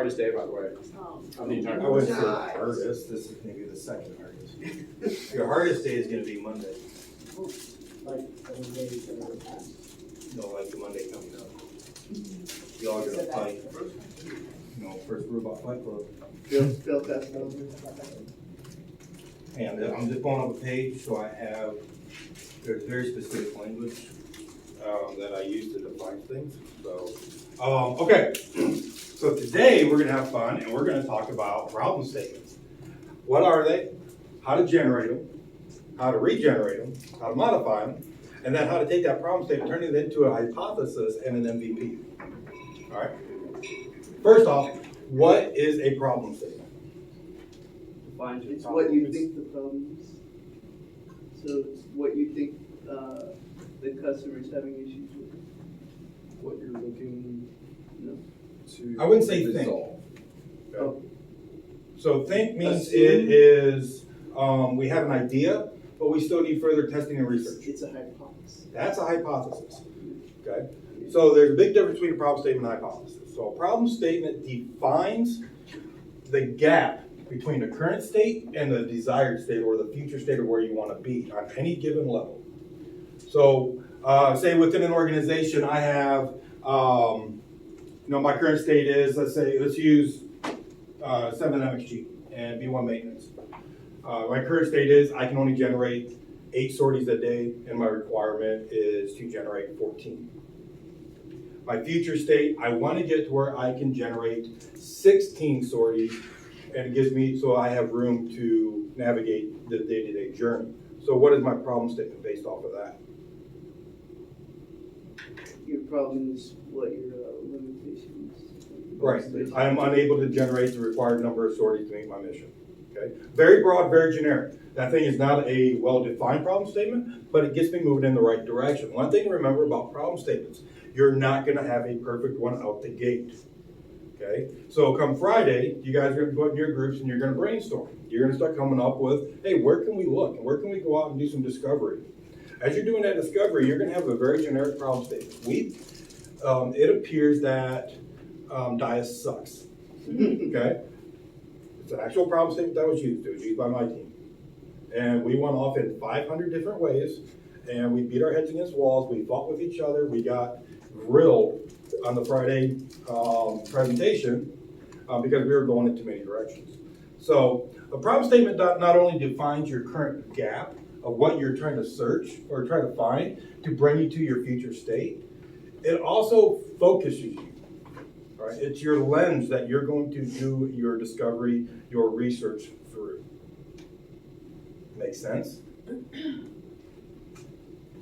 hardest day, by the way, of the entire. I wouldn't say the hardest, this is maybe the second hardest. Your hardest day is gonna be Monday. Like, 7 days that are past. No, like the Monday coming up. You all gonna fight, first robot fight club. Bill test over. And I'm just going up a page, so I have, there's very specific language that I use to define things, so. Okay, so today we're gonna have fun and we're gonna talk about problem statements. What are they? How to generate them, how to regenerate them, how to modify them, and then how to take that problem statement, turn it into a hypothesis and an MVP. All right? First off, what is a problem statement? It's what you think the problem is. So it's what you think the customer is having issues with. What you're looking to. I wouldn't say think. resolve. Oh. So think means Assume. it is, we have an idea, but we still need further testing and research. It's a hypothesis. That's a hypothesis, okay? So there's a big difference between a problem statement and a hypothesis. So a problem statement defines the gap between the current state and the desired state or the future state of where you want to be on any given level. So say within an organization I have, my current state is, let's use 7MXG and B1 maintenance. My current state is I can only generate 8 sorties a day, and my requirement is to generate 14. My future state, I want to get to where I can generate 16 sorties, and it gives me, so I have room to navigate the day-to-day journey. So what is my problem statement based off of that? Your problem is what your limitations. Right, I am unable to generate the required number of sorties to meet my mission. Okay, very broad, very generic. That thing is not a well-defined problem statement, but it gets me moving in the right direction. One thing to remember about problem statements, you're not gonna have a perfect one out the gate. Okay, so come Friday, you guys are gonna go in your groups and you're gonna brainstorm. You're gonna start coming up with, hey, where can we look? And where can we go out and do some discovery? As you're doing that discovery, you're gonna have a very generic problem statement. It appears that Dias sucks, okay? It's an actual problem statement that was used. It was used by my team. And we went off in 500 different ways, and we beat our heads against walls, we fought with each other, we got grilled on the Friday presentation because we were going in too many directions. So a problem statement not only defines your current gap of what you're trying to search or try to find to bring you to your future state, it also focuses you. Right? It's your lens that you're going to do your discovery, your research through. Make sense?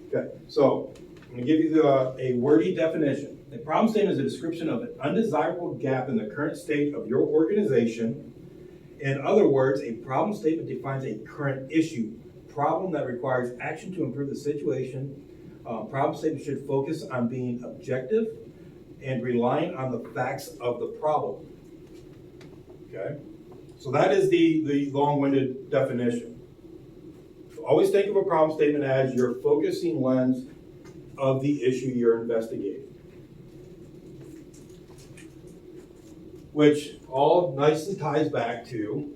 Okay, so I'm going to give you a wordy definition. A problem statement is a description of an undesirable gap in the current state of your organization. In other words, a problem statement defines a current issue, problem that requires action to improve the situation. Problem statement should focus on being objective and relying on the facts of the problem. Okay? So that is the long-winded definition. So always think of a problem statement as your focusing lens of the issue you're investigating. Which all nicely ties back to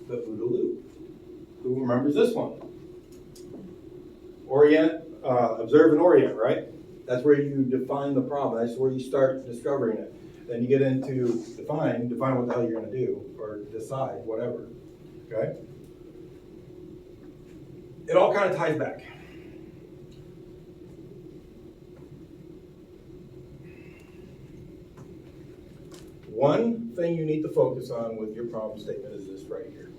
the OODA loop. Who remembers this one? Observe and orient, right? That's where you define the problem. That's where you start discovering it. Then you get into define what the hell you're going to do, or decide, whatever. Okay? It all kind of ties back. One thing you need to focus on with your problem statement is this right here.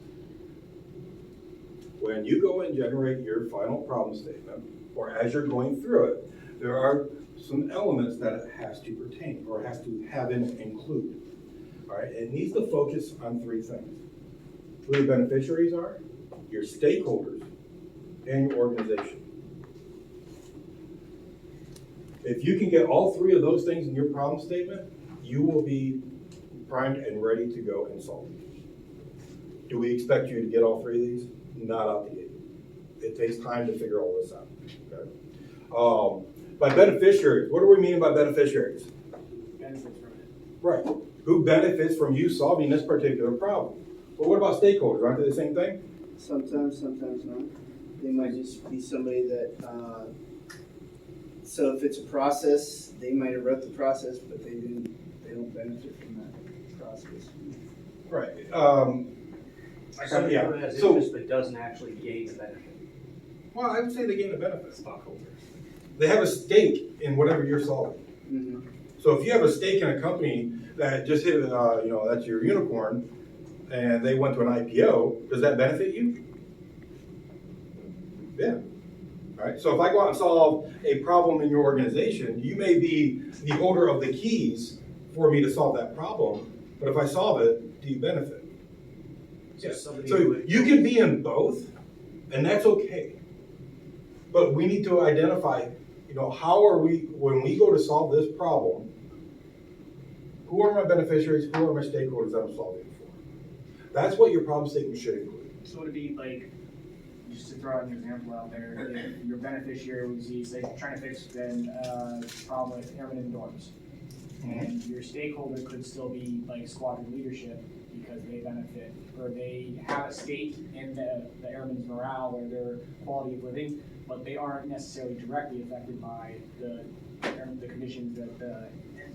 When you go and generate your final problem statement, or as you're going through it, there are some elements that it has to pertain or has to have in it include. All right, it needs to focus on 3 things: who the beneficiaries are, your stakeholders, and your organization. If you can get all 3 of those things in your problem statement, you will be primed and ready to go and solve it. Do we expect you to get all 3 of these? Not out the gate. It takes time to figure all this out. Okay? By beneficiaries, what do we mean by beneficiaries? Benefits from it. Right. Who benefits from you solving this particular problem? But what about stakeholders? Aren't they the same thing? Sometimes not. They might just be somebody that, so if it's a process, they might have wrote the process, but they don't benefit from that process. Right. Somebody Yeah. who has So, interest but doesn't actually gain the benefit. well, I would say they gain a benefit. Stockholders. They have a stake in whatever you're solving. Mm-hmm. So if you have a stake in a company that just hit, that's your unicorn, and they went to an IPO, does that benefit you? Yeah. All right. So if I go out and solve a problem in your organization, you may be the holder of the keys for me to solve that problem. But if I solve it, do you benefit? Yes. So you can be in both, and that's okay. But we need to identify, how are we, when we go to solve this problem, who are my beneficiaries, who are my stakeholders that I'm solving it for? That's what your problem statement should include. So would it be like, just to throw an example out there, if your beneficiary was, say, trying to fix then problem with airmen in dorms. And your stakeholder could still be like squadron leadership because they benefit, or they have a stake in the airmen's morale or their quality of living, but they aren't necessarily directly affected by the conditions that the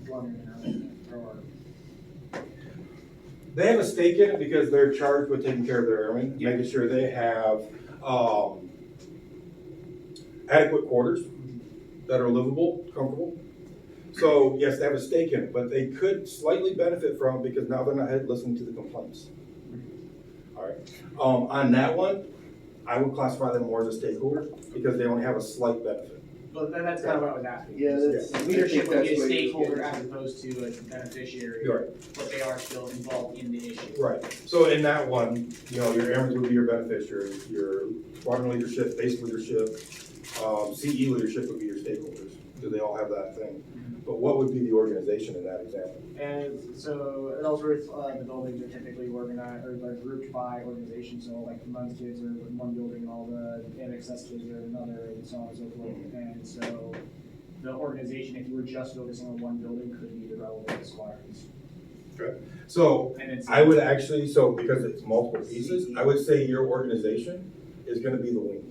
dorm airmen are living in, or They have a stake in it because they're charged with taking care of their airmen, making sure they have adequate quarters that are livable, comfortable. So yes, they have a stake in it, but they could slightly benefit from it because now they're not listening to the complaints. All right. On that one, I would classify them more as a stakeholder because they only have a slight benefit. well, that's kind of what I was asking. Yeah, that's. Leadership would be a that's what you're stakeholder getting as to. opposed to a beneficiary, Right. but they are still involved in the issue. Right. So in that one, your airmen would be your beneficiaries, your squadron leadership, base leadership, CE leadership would be your stakeholders because they all have that thing. But what would be the organization in that example? And so at Ellsworth, the buildings are typically organized or like grouped by organization. So like the Munns kids are in one building, all the NXS kids are in another, and so on and so forth. And so the organization, if you were just focusing on one building, could be the relevant squadrons. Okay. So And it's I would actually, because it's multiple pieces, I would say your organization is going to be the wing.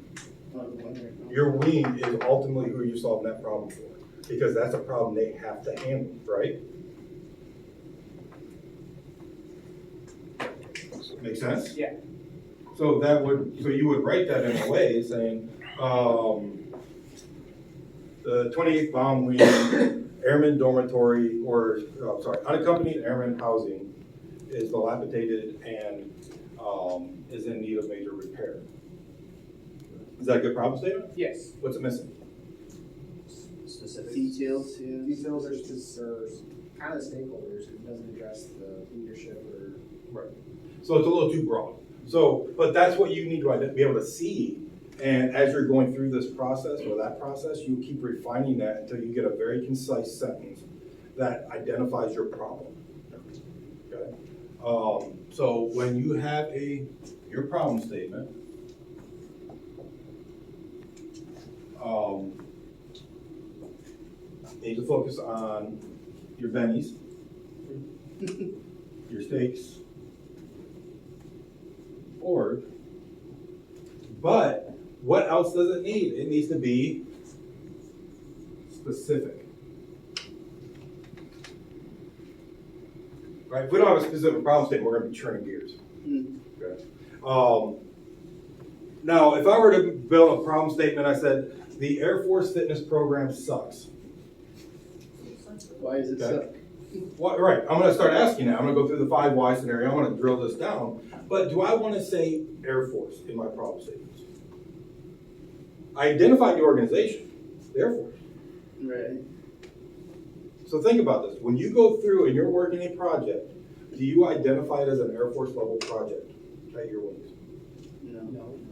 Your wing is ultimately who you solve that problem for, because that's a problem they have to handle, right? Make sense? Yeah. So you would write that in a way saying, the 28th Bomb Wing Airman Dormitory, unaccompanied airman housing is dilapidated and is in need of major repair. Is that a good problem statement? Yes. What's it missing? Specific. Details, yeah. Details are just, are kind of stakeholders, it doesn't address the leadership or. Right. So it's a little too broad. But that's what you need to be able to see. And as you're going through this process or that process, you keep refining that until you get a very concise sentence that identifies your problem. Okay. So when you have your problem statement, you need to focus on your bennies, your stakes, org. But what else does it need? It needs to be specific. Right? If we don't have a specific problem statement, we're going to be churning gears. Okay. Now, if I were to build a problem statement, I said, the Air Force fitness program sucks. Why is it Okay. suck? Well, right, I'm gonna start asking now. I'm gonna go through the 5 why scenario. I'm gonna drill this down. But do I wanna say Air Force in my problem statements? I identified the organization, the Air Force. Right. So think about this. When you go through and you're working a project, do you identify it as an Air Force level project at your wings? No.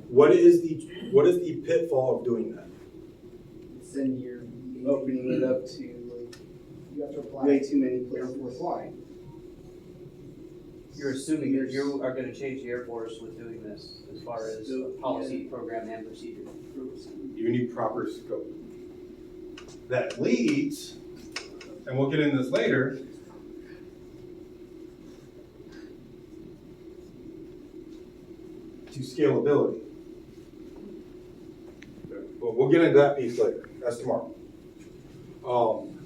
What is the pitfall of doing that? Then you're Opening it up to you have to apply. way too many Air Force places. wide. You're assuming that you are gonna change the Air Force with doing this, as far as So, policy, program, and procedure. You need proper scope. That leads, and we'll get into this later, to scalability. But we'll get into that piece later, that's tomorrow.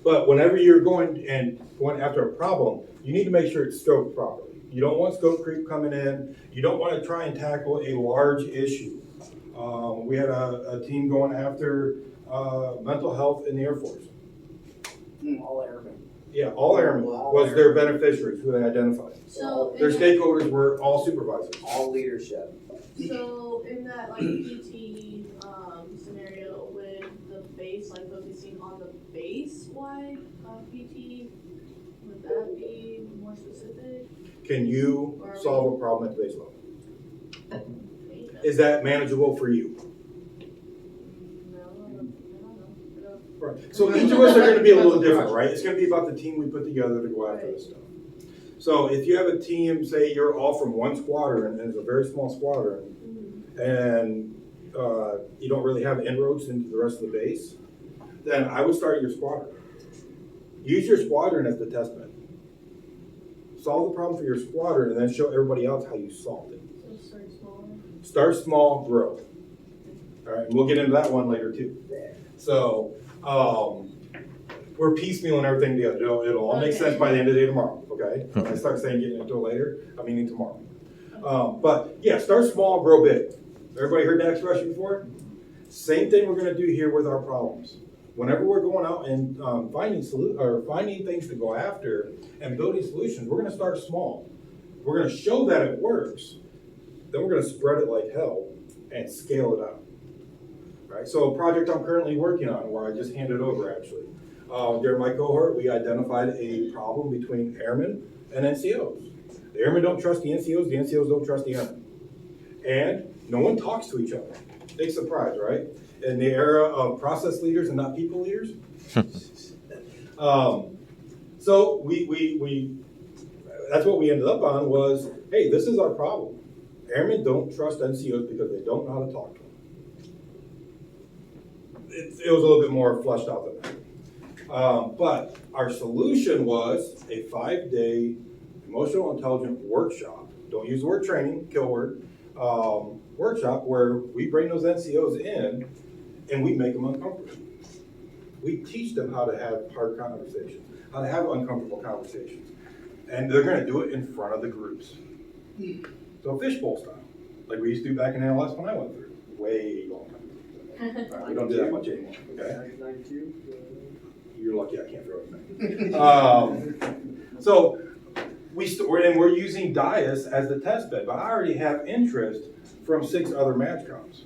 But whenever you're going after a problem, you need to make sure it's scoped properly. You don't want scope creep coming in. You don't want to try and tackle a large issue. We had a team going after mental health in the Air Force. All airmen. Yeah, all airmen was their beneficiaries who they identified. So Their in that, stakeholders were all supervisors. All leadership. so in that like PT scenario with the base, like focusing on the base wide PT, would that be more specific? Can you solve a problem at the base level? Is that manageable for you? No, I don't know. Right. So each of us are going to be a little different, right? It's going to be about the team we put together to go after this stuff. So if you have a team, say you're all from one squadron, and it's a very small squadron, and you don't really have inroads into the rest of the base, then I would start your squadron. Use your squadron as the test bed. Solve the problem for your squadron, and then show everybody else how you solved it. So start small. Start small, grow. All right, and we'll get into that one later too. So we're piecemealing everything together. It'll all make sense by the end of the day tomorrow, okay? When I start saying getting into it later, I'm meaning tomorrow. But yeah, start small, grow big. Everybody heard that expression before? Same thing we're gonna do here with our problems. Whenever we're going out and finding things to go after and building solutions, we're gonna start small. We're gonna show that it works. Then we're gonna spread it like hell and scale it out. All right, so a project I'm currently working on, where I just handed over actually. During my cohort, we identified a problem between airmen and NCOs. The airmen don't trust the NCOs don't trust the airmen. And no one talks to each other. Big surprise, right? In the era of process leaders and not people leaders. So we that's what we ended up on was, hey, this is our problem. Airmen don't trust NCOs because they don't know how to talk to them. It was a little bit more fleshed out than that. But our solution was a 5-day emotional intelligence workshop. Don't use the word training, kill word. Workshop where we bring those NCOs in and we make them uncomfortable. We teach them how to have hard conversations, how to have uncomfortable conversations. And they're going to do it in front of the groups. So fishbowl style, like we used to do back in ALS when I went through. Way long time. We don't do that much anymore, okay? You're lucky I can't throw it. So we're using DIAS as the test bed, but I already have interest from 6 other MATCOMs.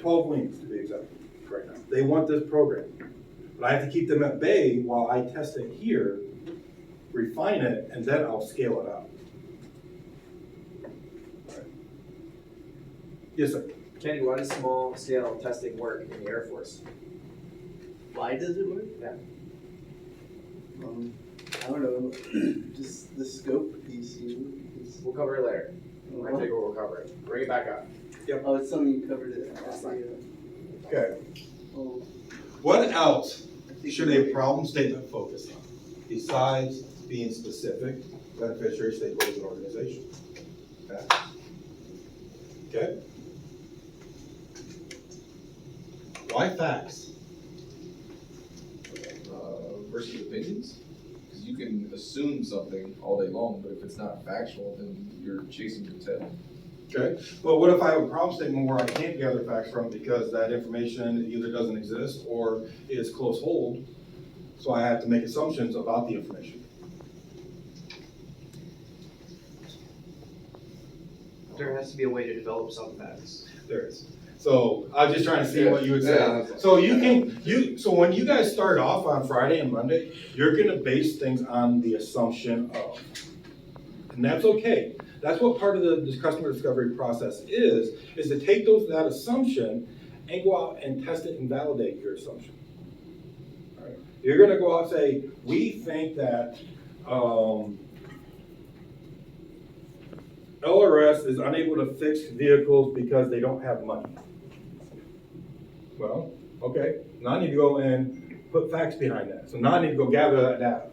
12 wings to be exact right now. They want this program. But I have to keep them at bay while I test it here, refine it, and then I'll scale it out. Right. Yes, sir. Kenny, why does small scale testing work in the Air Force? Why does it work? Yeah. I don't know, just the scope piece, We'll cover it later. I think we'll cover it. Bring it back up. Oh, it's something you covered it. Okay. Oh, What else I think should a problem statement focus on besides being specific, beneficiary, stakeholders, and organization? Okay. Why facts? Versus opinions? Because you can assume something all day long, but if it's not factual, then you're chasing your tail. Okay. But what if I have a problem statement where I can't gather facts from because that information either doesn't exist or is close hold, so I have to make assumptions about the information? There has to be a way to develop some facts. There is. So I was just trying to see what you would say. Yeah. So so when you guys start off on Friday and Monday, you're gonna base things on the assumption of. And that's okay. That's what part of this customer discovery process is to take that assumption and go out and test it and validate your assumption. All right. You're gonna go out and say, we think that LRS is unable to fix vehicles because they don't have money. Well, okay, now I need to go and put facts behind that. So now I need to go gather that data.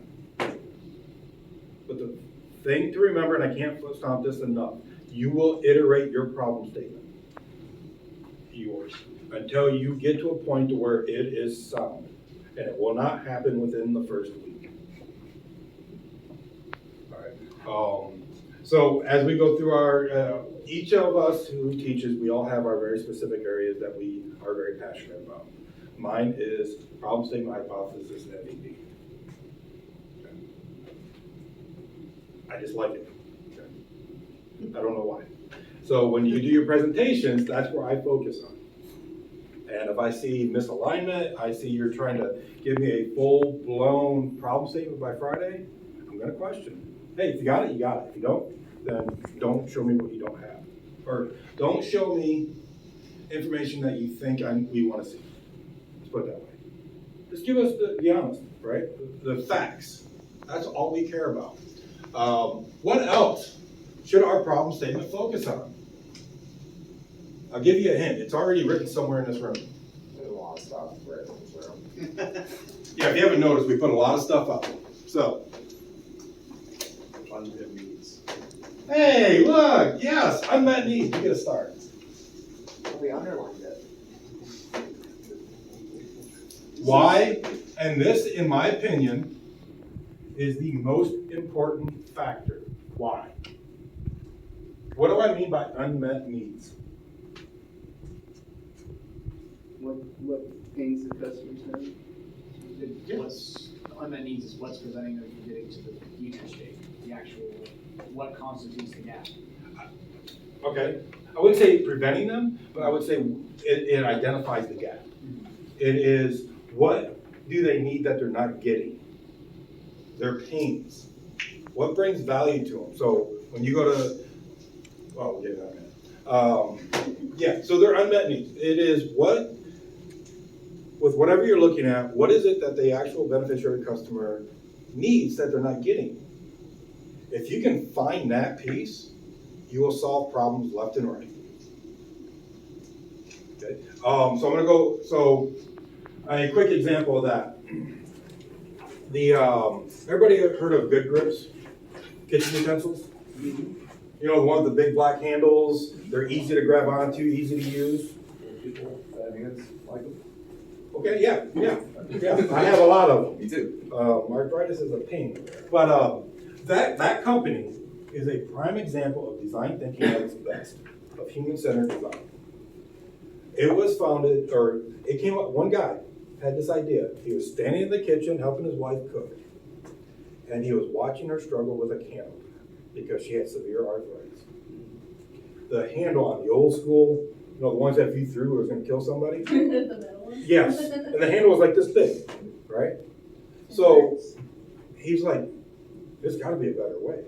But the thing to remember, and I can't foot stomp this enough, you will iterate your problem statement. Yours. Until you get to a point to where it is sound. And it will not happen within the first week. All right. So as we go through our, each of us who teaches, we all have our very specific areas that we are very passionate about. Mine is problem statement, hypothesis, and MVP. Okay. I just like it. Okay. I don't know why. So when you do your presentations, that's where I focus on. And if I see misalignment, I see you're trying to give me a full-blown problem statement by Friday, I'm gonna question. Hey, if you got it, you got it. If you don't, then don't show me what you don't have. Or don't show me information that you think we wanna see. Let's put it that way. Just give us the honest, right? The facts. That's all we care about. What else should our problem statement focus on? I'll give you a hint. It's already written somewhere in this room. There's a lot of stuff written in this room. Yeah, if you haven't noticed, we put a lot of stuff up. So, Unmet needs. hey, look, yes, unmet needs. You get a star. Well, we underlined it. Why? And this, in my opinion, is the most important factor. Why? What do I mean by unmet needs? What things the customers have? What's, unmet needs is what's preventing them from getting to the future state, the actual, what constitutes the gap. Okay, I wouldn't say preventing them, but I would say it identifies the gap. It is, what do they need that they're not getting? Their pains. What brings value to them? So when you go to, well, we'll get to that in a minute. Yeah, so they're unmet needs. It is what, with whatever you're looking at, what is it that the actual beneficiary customer needs that they're not getting? If you can find that piece, you will solve problems left and right. Okay, so I'm gonna go, so a quick example of that. Everybody heard of Good Grips kitchen utensils? You know, the one with the big black handles, they're easy to grab onto, easy to use. People, fans, like them. Okay, yeah, I have a lot of them. Me too. Arthritis is a pain. But that company is a prime example of design thinking at its best, of human-centered design. It was founded, or it came up, one guy had this idea. He was standing in the kitchen helping his wife cook. And he was watching her struggle with a candle because she had severe arthritis. The handle on the old school, you know, the ones that if you threw it was going to kill somebody? The metal one? Yes, and the handle was like this big, right? So he's like, there's got to be a better way.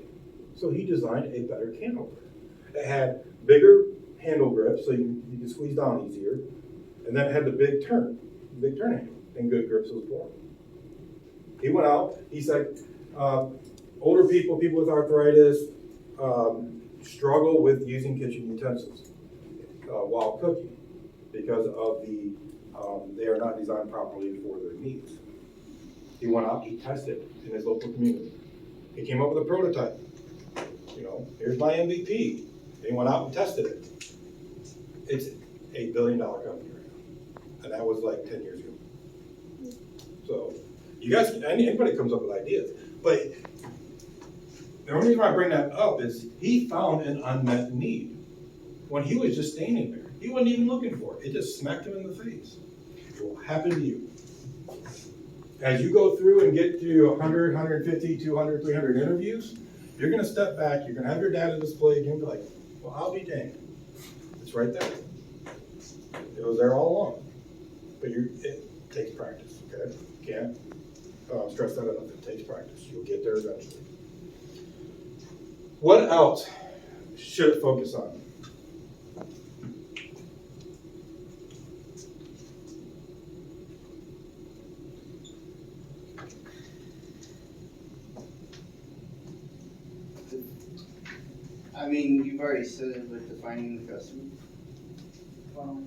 So he designed a better candle grip. It had bigger handle grip so you could squeeze down easier, and then it had the big turn handle, and Good Grips was born. He went out, he said, older people with arthritis, struggle with using kitchen utensils while cooking because of they are not designed properly for their needs. He went out, he tested in his local community. He came up with a prototype. You know, here's my MVP. And he went out and tested it. It's $1 billion company right now. And that was like 10 years ago. So you guys, anybody comes up with ideas. But the only reason why I bring that up is he found an unmet need. When he was just standing there, he wasn't even looking for it. It just smacked him in the face. It will happen to you. As you go through and get to 100, 150, 200, 300 interviews, you're going to step back, you're going to have your data displayed, and you're going to be like, well, I'll be danged. It's right there. It was there all along. But it takes practice, okay? Can't stress that enough. It takes practice. You'll get there eventually. What else should it focus on? I mean, you've already said it with defining the customer. Well,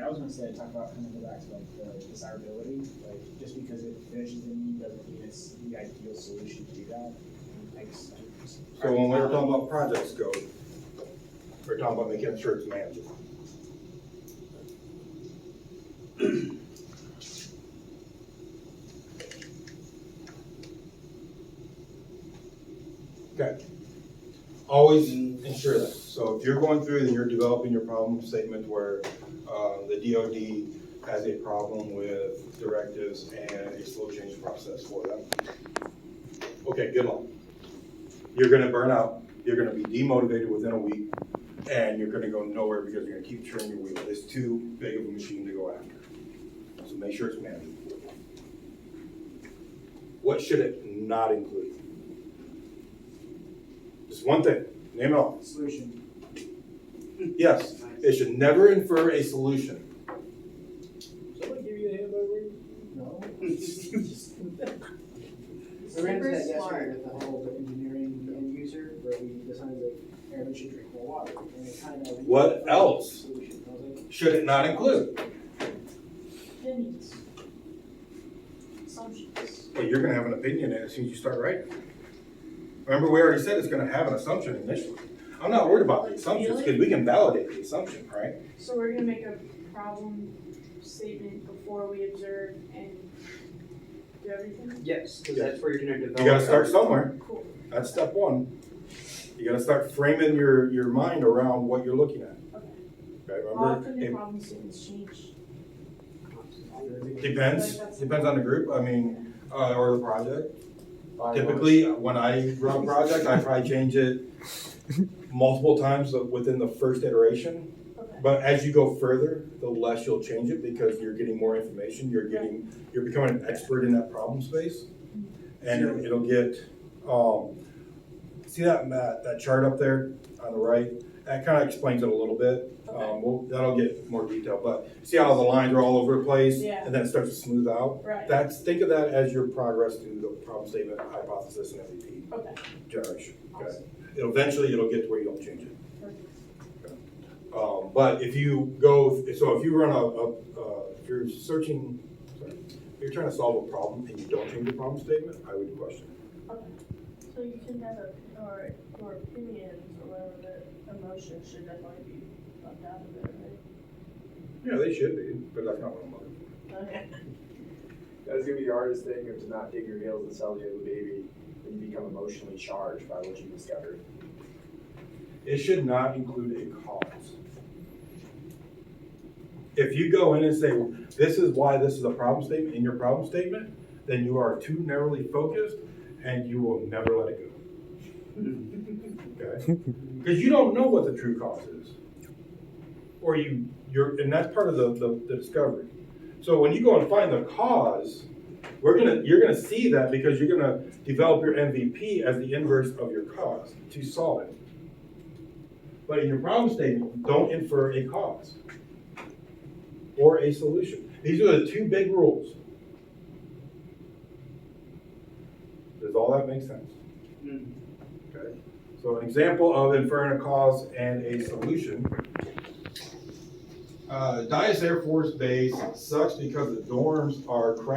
I was gonna say, talk about, kind of go back to like the desirability, like just because it finishes the need doesn't mean it's the ideal solution to do that. So when we were talking about project scope, We're talking about making sure it's manageable. Okay. Always ensure that. So if you're going through and you're developing your problem statement where the DoD has a problem with directives and a slow change process for them, okay, good luck. You're gonna burn out, you're gonna be demotivated within a week, and you're gonna go nowhere because you're gonna keep turning your wheel. It's too big of a machine to go after. So make sure it's manageable. What should it not include? Just one thing, name it all. Solution. Yes, it should never infer a solution. Somebody give you a hand over here? No. Super We ran into that yesterday smart. with the whole engineering end user, where we decided that airmen should drink more water, and it kind of. What else? Solution. I was like, Should it not include? Opinions. Assumptions. Well, you're gonna have an opinion as soon as you start writing. Remember, we already said it's gonna have an assumption initially. I'm not worried about the assumptions, because we can validate the assumption, right? So we're gonna make a problem statement before we observe and do everything? Yes, because that's where you're gonna develop. You gotta start somewhere. Cool. That's step one. You gotta start framing your mind around what you're looking at. Okay. Okay, How often remember? do It problem statements change? depends on the group, I mean, or the project. Fine, Typically, when I run a project, I probably change it multiple times within the first iteration. Okay. But as you go further, the less you'll change it because you're getting more information, you're becoming an expert in that problem space. And it'll get, see that chart up there on the right? That kind of explains it a little bit. That'll get more detail, but see how the lines are all over the place? Yeah. And then it starts to smooth out? Right. Think of that as your progress through the problem statement, hypothesis, and MVP Okay. generation. Okay. Awesome. Eventually, it'll get to where you don't change it. Perfect. But if you go, so if you run if you're searching, sorry, if you're trying to solve a problem and you don't change the problem statement, I would question it. Okay. So you can have or opinions or whatever the emotion should definitely be left out of it, right? Yeah, they should be, but that's not what I'm looking for. Okay. That's gonna be the hardest thing, is to not dig your heels and sell you the baby, and you become emotionally charged by what you discovered. It should not include a cause. If you go in and say, well, this is why this is a problem statement in your problem statement, then you are too narrowly focused and you will never let it go. Okay? Because you don't know what the true cause is. Or and that's part of the discovery. So when you go and find the cause, you're gonna see that because you're gonna develop your MVP as the inverse of your cause to solve it. But in your problem statement, don't infer a cause or a solution. These are the two big rules. Does all that make sense? Okay. So an example of inferring a cause and a solution. Dyess Air Force Base sucks because the dorms are crap.